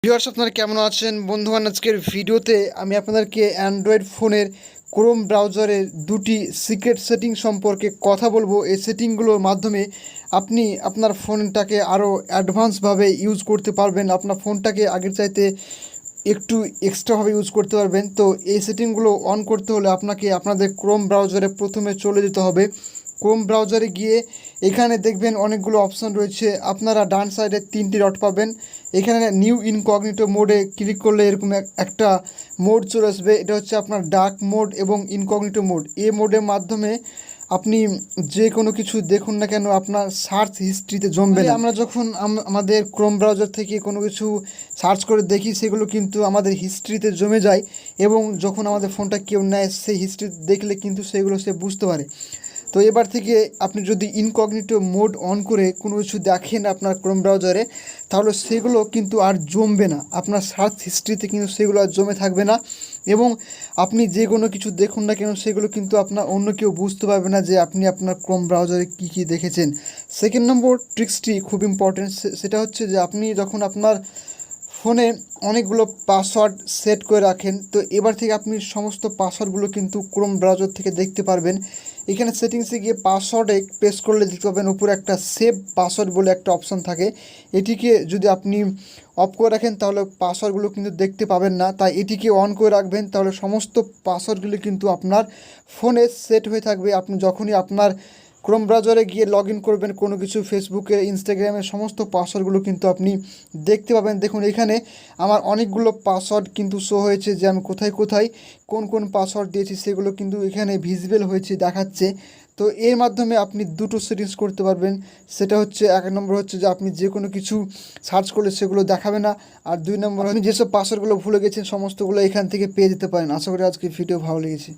Viewers আপনারা কেমন আছেন বন্ধুগণ। আজকের ভিডিওতে আমি আপনাদেরকে অ্যান্ড্রয়েড ফোনের ক্রোম ব্রাউজারের দুটি সিক্রেট সেটিং সম্পর্কে কথা বলবো। এই সেটিংগুলোর মাধ্যমে আপনি আপনার ফোনটাকে আরও অ্যাডভান্সভাবে ইউজ করতে পারবেন, আপনার ফোনটাকে আগের চাইতে একটু এক্সট্রাভাবে ইউজ করতে পারবেন। তো এই সেটিংগুলো অন করতে হলে আপনাকে আপনাদের ক্রোম ব্রাউজারে প্রথমে চলে যেতে হবে। ক্রোম ব্রাউজারে গিয়ে এখানে দেখবেন অনেকগুলো অপশান রয়েছে। আপনারা ডান সাইডে 3টি ডট পাবেন। এখানে নিউ ইনকগনিটো মোডে ক্লিক করলে এরকম একটা মোড চলে আসবে। এটা হচ্ছে আপনার ডার্ক মোড এবং ইনকগনিটো মোড। এই মোডের মাধ্যমে আপনি যে কোনো কিছু দেখুন না কেন আপনার সার্চ হিস্ট্রিতে জমবে না। আমরা যখন আমাদের ক্রোম ব্রাউজার থেকে কোনো কিছু সার্চ করে দেখি সেগুলো কিন্তু আমাদের হিস্ট্রিতে জমে যায়, এবং যখন আমাদের ফোনটা কেউ নেয় সেই হিস্ট্রি দেখলে কিন্তু সেগুলো সে বুঝতে পারে। তো এবার থেকে আপনি যদি ইনকগনিটো মোড অন করে কোনো কিছু দেখেন আপনার ক্রোম ব্রাউজারে, তাহলে সেগুলো কিন্তু আর জমবে না, আপনার সার্চ হিস্ট্রিতে কিন্তু সেগুলো আর জমে থাকবে না, এবং আপনি যে কোনো কিছু দেখুন না কেন সেগুলো কিন্তু আপনার অন্য কেউ বুঝতে পারবে না যে আপনি আপনার ক্রোম ব্রাউজারে কী দেখেছেন। সেকেন্ড নম্বর ট্রিক্সটি খুব ইম্পর্টেন্ট, সেটা হচ্ছে যে আপনি যখন আপনার ফোনে অনেকগুলো পাসওয়ার্ড সেট করে রাখেন, তো এবার থেকে আপনি সমস্ত পাসওয়ার্ডগুলো কিন্তু ক্রোম ব্রাউজার থেকে দেখতে পারবেন। এখানে সেটিংসে গিয়ে পাসওয়ার্ডে প্রেস করলে দেখতে পাবেন উপরে একটা সেভ পাসওয়ার্ড বলে একটা অপশান থাকে। এটিকে যদি আপনি অফ করে রাখেন তাহলে পাসওয়ার্ডগুলো কিন্তু দেখতে পাবেন না, তাই এটিকে অন করে রাখবেন, তাহলে সমস্ত পাসওয়ার্ডগুলো কিন্তু আপনার ফোনে সেট হয়ে থাকবে। আপনি যখনই আপনার ক্রোম ব্রাউজারে গিয়ে লগ ইন করবেন কোনো কিছু, ফেসবুকে, ইনস্টাগ্রামের সমস্ত পাসওয়ার্ডগুলো কিন্তু আপনি দেখতে পাবেন। দেখুন এখানে আমার অনেকগুলো পাসওয়ার্ড কিন্তু শো হয়েছে, যে আমি কোথায় কোথায় কোন কোন পাসওয়ার্ড দিয়েছি সেগুলো কিন্তু এখানে ভিজিবল হয়েছে, দেখাচ্ছে। তো এর মাধ্যমে আপনি দুটো সেটিংস করতে পারবেন। সেটা হচ্ছে, এক নম্বর হচ্ছে যে আপনি যে কোনো কিছু সার্চ করলে সেগুলো দেখাবে না, আর 2 নম্বর আপনি যেসব পাসওয়ার্ডগুলো ভুলে গেছেন সমস্তগুলো এখান থেকে পেয়ে যেতে পারেন। আশা করি আজকে ভিডিও ভালো লেগেছে।